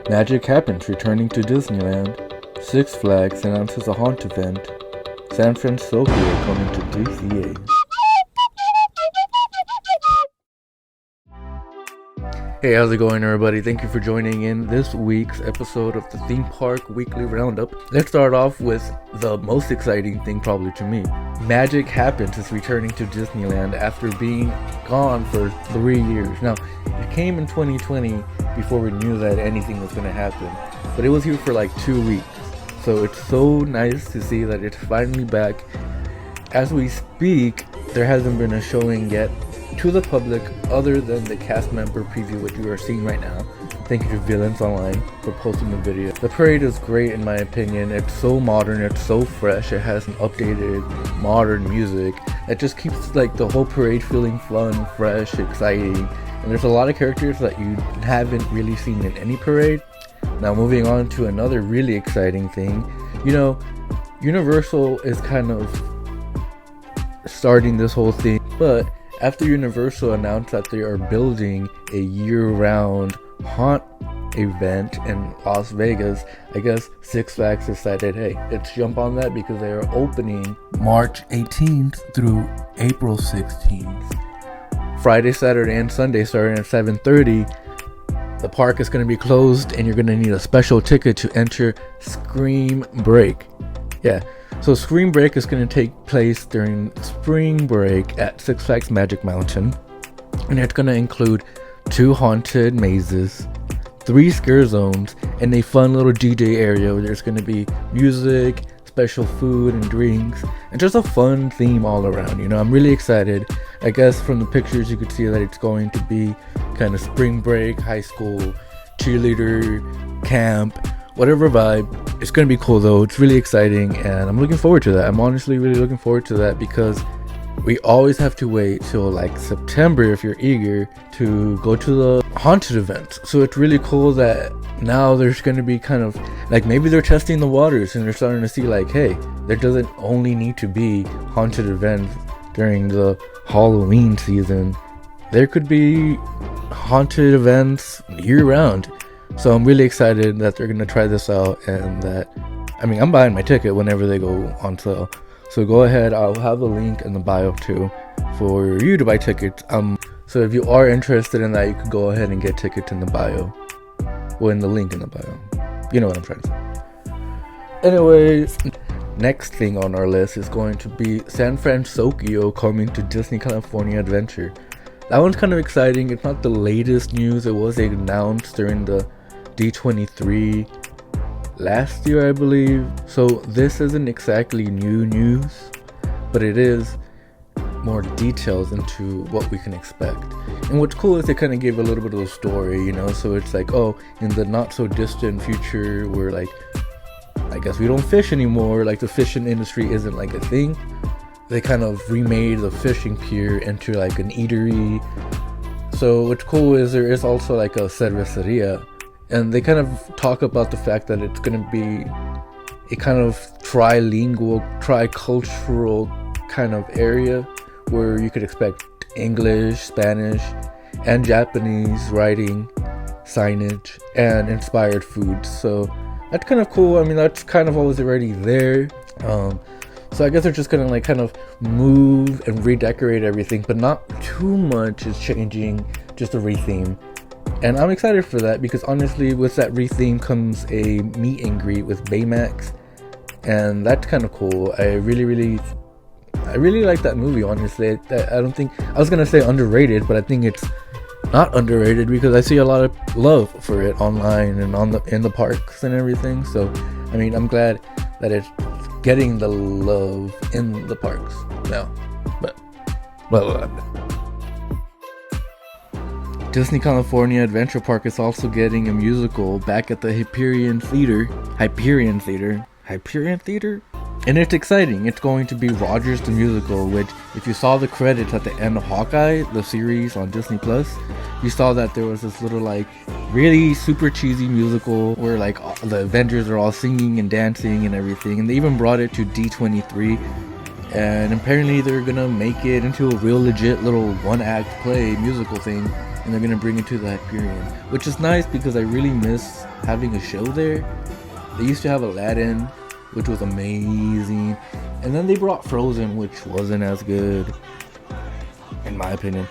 Magic happens returning to Disneyland. Six Flags announces a haunt event. San Fransokyo coming to DCA. Hey, how's it going, everybody? Thank you for joining in this week's episode of the Theme Park Weekly Roundup. Let's start off with the most exciting thing probably to me. Magic Happens is returning to Disneyland after being gone for 3 years. Now, it came in 2020 before we knew that anything was going to happen, but it was here for like 2 weeks. So it's so nice to see that it's finally back. As we speak, there hasn't been a showing yet to the public other than the cast member preview, which you are seeing right now. Thank you to Villains Online for posting the video. The parade is great in my opinion. It's so modern, it's so fresh, it has an updated modern music. It just keeps like the whole parade feeling fun, fresh, exciting. And there's a lot of characters that you haven't really seen in any parade. Now moving on to another really exciting thing. You know, Universal is kind of starting this whole thing, but after Universal announced that they are building a year-round haunt event in Las Vegas, I guess Six Flags decided, hey, let's jump on that because they are opening March 18th through April 16th. Friday, Saturday, and Sunday starting at 7:30. The park is going to be closed and you're going to need a special ticket to enter Scream Break. Yeah. So Scream Break is going to take place during spring break at Six Flags Magic Mountain, and it's going to include 2 haunted mazes, 3 scare zones, and a fun little DJ area where there's going to be music, special food and drinks, and just a fun theme all around. You know, I'm really excited. I guess from the pictures you could see that it's going to be kind of spring break, high school, cheerleader, camp, whatever vibe. It's gonna be cool though. It's really exciting and I'm looking forward to that. I'm honestly really looking forward to that because we always have to wait till like September if you're eager to go to the haunted events. So it's really cool that now there's gonna be kind of like, maybe they're testing the waters and they're starting to see like, hey, there doesn't only need to be haunted events during the Halloween season. There could be haunted events year round. So I'm really excited that they're going to try this out, and that, I mean, I'm buying my ticket whenever they go on sale. So go ahead, I'll have a link in the bio too for you to buy tickets. So if you are interested in that, you can go ahead and get tickets in the bio. Well, in the link in the bio. You know what I'm trying to say. Anyways, next thing on our list is going to be San Fransokyo coming to Disney California Adventure. That one's kind of exciting. It's not the latest news. It was announced during the D23 last year, I believe. So this isn't exactly new news, but it is more details into what we can expect. And what's cool is they kind of gave a little bit of the story, you know. So it's like, oh, in the not so distant future where like, I guess we don't fish anymore, like the fishing industry isn't like a thing. They kind of remade the fishing pier into like an eatery. So what's cool is there is also like a cerveceria, and they kind of talk about the fact that it's going to be a kind of trilingual, tricultural kind of area where you could expect English, Spanish, and Japanese writing, signage, and inspired food. So that's kind of cool. I mean, that's kind of always already there. So I guess they're just gonna like kind of move and redecorate everything, but not too much is changing, just a retheme. And I'm excited for that because honestly, with that retheme comes a meet and greet with Baymax, and that's kind of cool. I really like that movie. Honestly, I don't think, I was gonna say underrated, but I think it's not underrated because I see a lot of love for it online and in the parks and everything. So I mean, I'm glad that it's getting the love in the parks now. But Disney California Adventure Park is also getting a musical back at the Hyperion Theater, and it's exciting. It's going to be Rogers the Musical, which, if you saw the credits at the end of Hawkeye, the series on Disney Plus, you saw that there was this little like really super cheesy musical where like the Avengers are all singing and dancing and everything, and they even brought it to D23. and apparently they're gonna make it into a real legit little one-act play musical thing, and they're gonna bring it to the Hyperion, which is nice because I really miss having a show there. They used to have Aladdin, which was amazing, and then they brought Frozen, which wasn't as good in my opinion.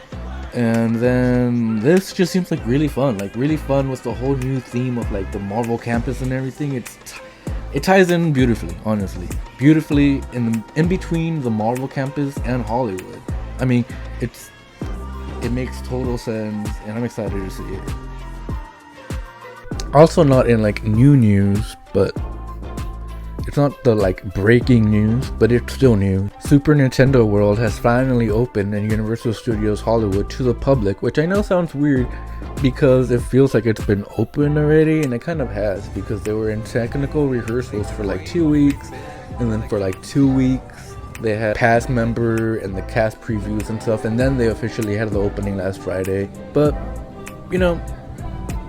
And then this just seems like really fun with the whole new theme of like the Marvel campus and everything. It ties in beautifully, honestly, beautifully in between the Marvel campus and Hollywood. I mean, it makes total sense, and I'm excited to see it. Also, not in like new news, but it's not the like breaking news, but it's still new. Super Nintendo World has finally opened in Universal Studios Hollywood to the public, which I know sounds weird because it feels like it's been open already, and it kind of has, because they were in technical rehearsals for like 2 weeks, and then for like 2 weeks they had cast member and the cast previews and stuff, and then they officially had the opening last Friday. But you know,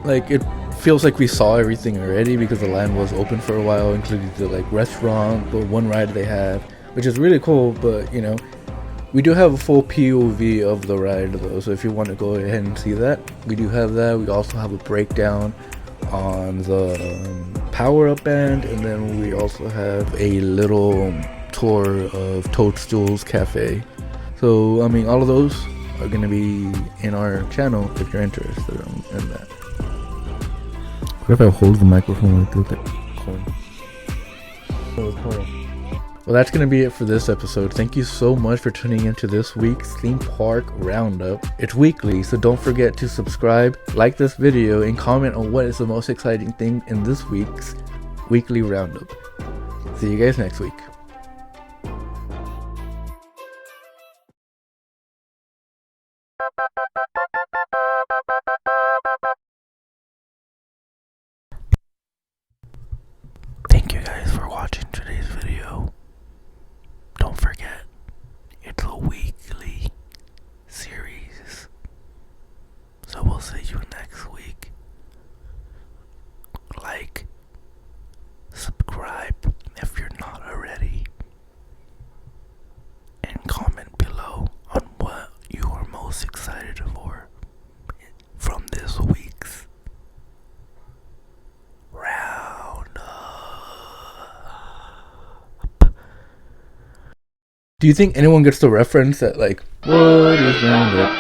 like, it feels like we saw everything already because the land was open for a while, including the like restaurant, the one ride they have, which is really cool. But you know, we do have a full POV of the ride though, so if you want to go ahead and see that, we do have that. We also have a breakdown on the power-up band, and then we also have a little tour of Toadstool's Cafe. So I mean, all of those are going to be in our channel if you're interested in that. What if I hold the microphone like that? Well, that's going to be it for this episode. Thank you so much for tuning into this week's Theme Park Roundup. It's weekly, so don't forget to subscribe, like this video, and comment on what is the most exciting thing in this week's weekly roundup. See you guys next week. Thank you guys for watching today's video. Don't forget, it's a weekly series. So we'll see you next week. Like, subscribe if you're not already, and comment below on what you are most excited for from this week's Roundup. Do you think anyone gets the reference that, like, what is Roundup?